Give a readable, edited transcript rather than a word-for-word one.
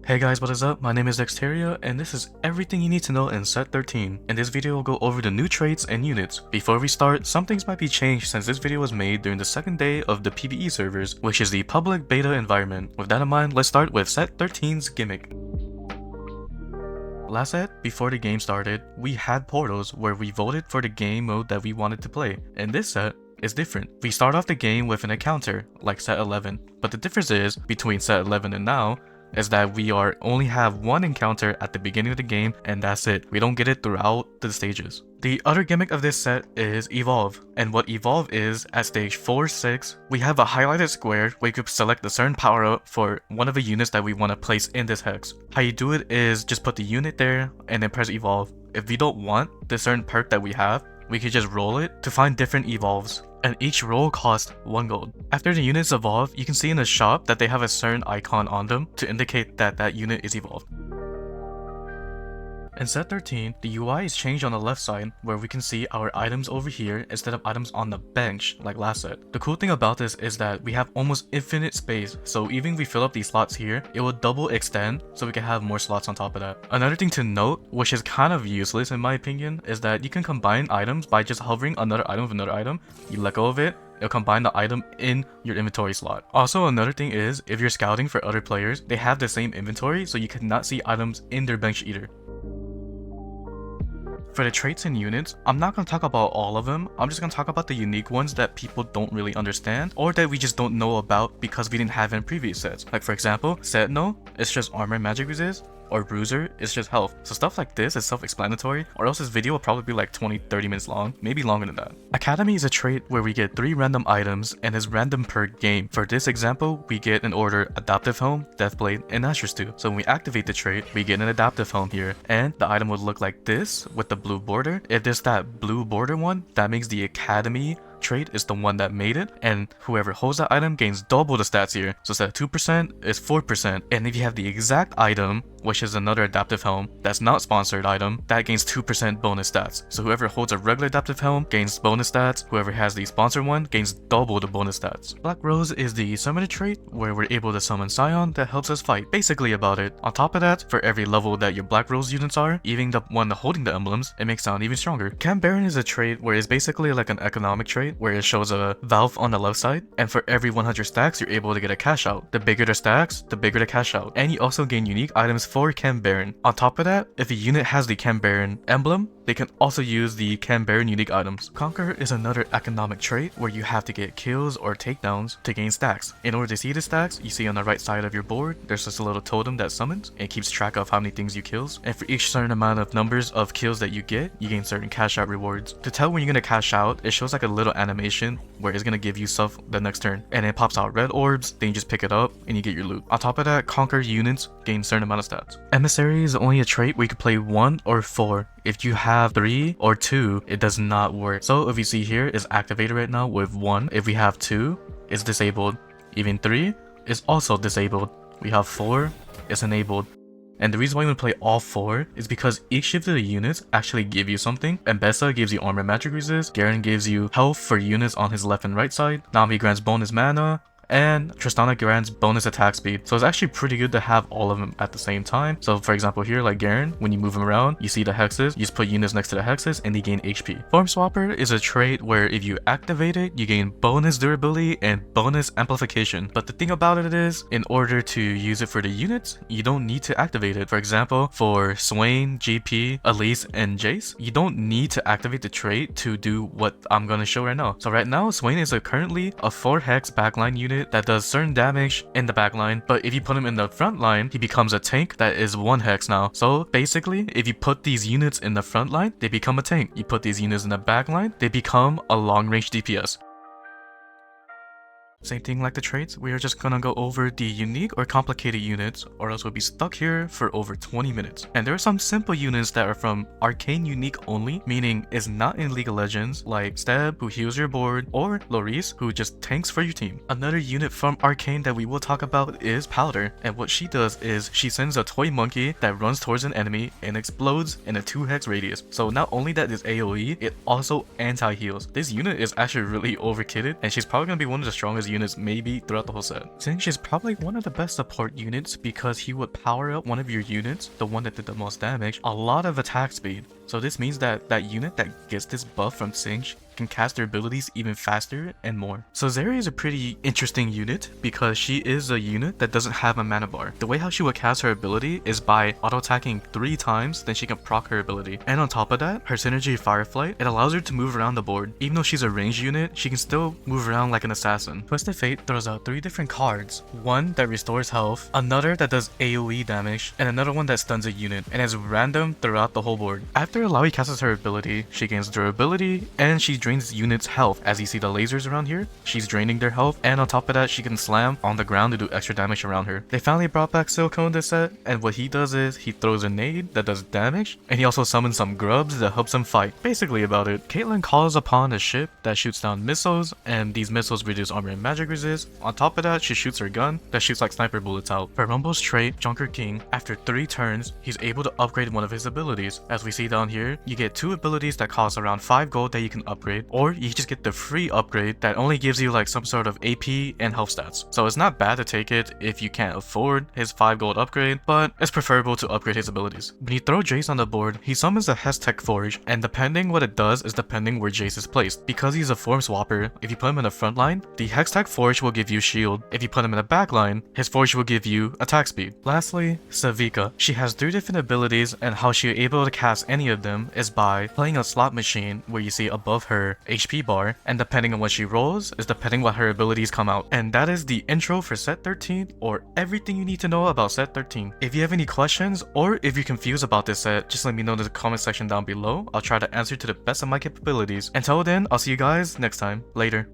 Hey guys, what is up? My name is Dexteria, and this is everything you need to know in set 13. In this video, we'll go over the new traits and units. Before we start, some things might be changed since this video was made during the second day of the PvE servers, which is the public beta environment. With that in mind, let's start with set 13's Gimmick. Last set, before the game started, we had portals where we voted for the game mode that we wanted to play. In this set, it's different. We start off the game with an encounter, like set 11, but the difference is, between set 11 and now, is that we only have one encounter at the beginning of the game, and that's it. We don't get it throughout the stages. The other gimmick of this set is Evolve, and what Evolve is, at stage 4-6, we have a highlighted square where you could select a certain power up for one of the units that we want to place in this hex. How you do it is just put the unit there and then press Evolve. If we don't want the certain perk that we have, we could just roll it to find different evolves, and each roll costs 1 gold. After the units evolve, you can see in the shop that they have a certain icon on them to indicate that that unit is evolved. In set 13, the UI is changed on the left side, where we can see our items over here instead of items on the bench like last set. The cool thing about this is that we have almost infinite space, so even if we fill up these slots here, it will double extend so we can have more slots on top of that. Another thing to note, which is kind of useless in my opinion, is that you can combine items by just hovering another item with another item. You let go of it, it'll combine the item in your inventory slot. Also, another thing is, if you're scouting for other players, they have the same inventory, so you cannot see items in their bench either. For the traits and units, I'm not going to talk about all of them. I'm just going to talk about the unique ones that people don't really understand, or that we just don't know about because we didn't have in previous sets. Like for example, Sentinel, it's just armor and magic resist, or Bruiser, it's just health. So stuff like this is self-explanatory, or else this video will probably be like 20-30 minutes long, maybe longer than that. Academy is a trait where we get 3 random items and is random per game. For this example, we get in order Adaptive Helm, Deathblade, and Asher's Stew. So when we activate the trait, we get an Adaptive Helm here, and the item would look like this with the blue border. If there's that blue border one, that means the Academy trait is the one that made it, and whoever holds that item gains double the stats here. So instead of 2% is 4%, and if you have the exact item, which is another adaptive helm that's not sponsored item, that gains 2% bonus stats. So whoever holds a regular adaptive helm gains bonus stats, whoever has the sponsored one gains double the bonus stats. Black Rose is the summoner trait where we're able to summon Scion that helps us fight. Basically about it. On top of that, for every level that your Black Rose units are, even the one holding the emblems, it makes Scion even stronger. Cam Baron is a trait where it's basically like an economic trait where it shows a valve on the left side, and for every 100 stacks you're able to get a cash out. The bigger the stacks, the bigger the cash out. And you also gain unique items for Cam Baron. On top of that, if a unit has the Cam Baron emblem, they can also use the Cam Baron unique items. Conquer is another economic trait where you have to get kills or takedowns to gain stacks. In order to see the stacks, you see on the right side of your board, there's just a little totem that summons, and it keeps track of how many things you kills. And for each certain amount of numbers of kills that you get, you gain certain cash out rewards. To tell when you're gonna cash out, it shows like a little animation where it's gonna give you stuff the next turn, and it pops out red orbs, then you just pick it up and you get your loot. On top of that, Conquer units gain certain amount of stats. Emissary is only a trait where you can play 1 or 4. If you have 3 or 2, it does not work. So if you see here, it's activated right now with 1. If we have 2, it's disabled. Even 3 is also disabled. We have 4, it's enabled. And the reason why you want to play all 4 is because each shift of the units actually give you something. Mbessa gives you armor magic resist, Garen gives you health for units on his left and right side, Nami grants bonus mana, and Tristana grants bonus attack speed. So it's actually pretty good to have all of them at the same time. So for example here, like Garen, when you move him around, you see the hexes, you just put units next to the hexes and they gain HP. Form Swapper is a trait where if you activate it, you gain bonus durability and bonus amplification. But the thing about it is, in order to use it for the units, you don't need to activate it. For example, for Swain, GP, Elise, and Jace, you don't need to activate the trait to do what I'm gonna show right now. So right now, Swain is currently a 4 hex backline unit that does certain damage in the backline, but if you put him in the front line, he becomes a tank that is 1 hex now. So basically, if you put these units in the front line, they become a tank. You put these units in the back line, they become a long range DPS. Same thing like the traits, we are just gonna go over the unique or complicated units, or else we'll be stuck here for over 20 minutes. And there are some simple units that are from Arcane unique only, meaning is not in League of Legends, like Steb, who heals your board, or Loris, who just tanks for your team. Another unit from Arcane that we will talk about is Powder, and what she does is she sends a toy monkey that runs towards an enemy and explodes in a 2 hex radius. So not only that is AoE, it also anti-heals. This unit is actually really overkitted, and she's probably gonna be one of the strongest units maybe throughout the whole set. Singh is probably one of the best support units because he would power up one of your units, the one that did the most damage, a lot of attack speed. So this means that that unit that gets this buff from Singh can cast their abilities even faster and more. So Zeri is a pretty interesting unit because she is a unit that doesn't have a mana bar. The way how she would cast her ability is by auto-attacking 3 times, then she can proc her ability. And on top of that, her synergy Fireflight, it allows her to move around the board. Even though she's a ranged unit, she can still move around like an assassin. Twisted Fate throws out 3 different cards. One that restores health, another that does AoE damage, and another one that stuns a unit, and is random throughout the whole board. After Alawi casts her ability, she gains durability, and she drains units' health. As you see the lasers around here, she's draining their health, and on top of that, she can slam on the ground to do extra damage around her. They finally brought back Silco this set, and what he does is he throws a nade that does damage, and he also summons some grubs that helps him fight. Basically about it, Caitlyn calls upon a ship that shoots down missiles, and these missiles reduce armor and magic resist. On top of that, she shoots her gun that shoots like sniper bullets out. For Rumble's trait, Junker King, after 3 turns, he's able to upgrade one of his abilities. As we see down here, you get 2 abilities that cost around 5 gold that you can upgrade, or you just get the free upgrade that only gives you like some sort of AP and health stats. So it's not bad to take it if you can't afford his 5 gold upgrade, but it's preferable to upgrade his abilities. When you throw Jace on the board, he summons a Hextech Forge, and depending what it does is depending where Jace is placed. Because he's a form swapper, if you put him in the front line, the Hextech Forge will give you shield. If you put him in the back line, his Forge will give you attack speed. Lastly, Savika. She has 3 different abilities, and how she's able to cast any of them is by playing a slot machine where you see above her HP bar, and depending on what she rolls is depending what her abilities come out. And that is the intro for set 13, or everything you need to know about set 13. If you have any questions, or if you're confused about this set, just let me know in the comment section down below. I'll try to answer to the best of my capabilities. Until then, I'll see you guys next time. Later.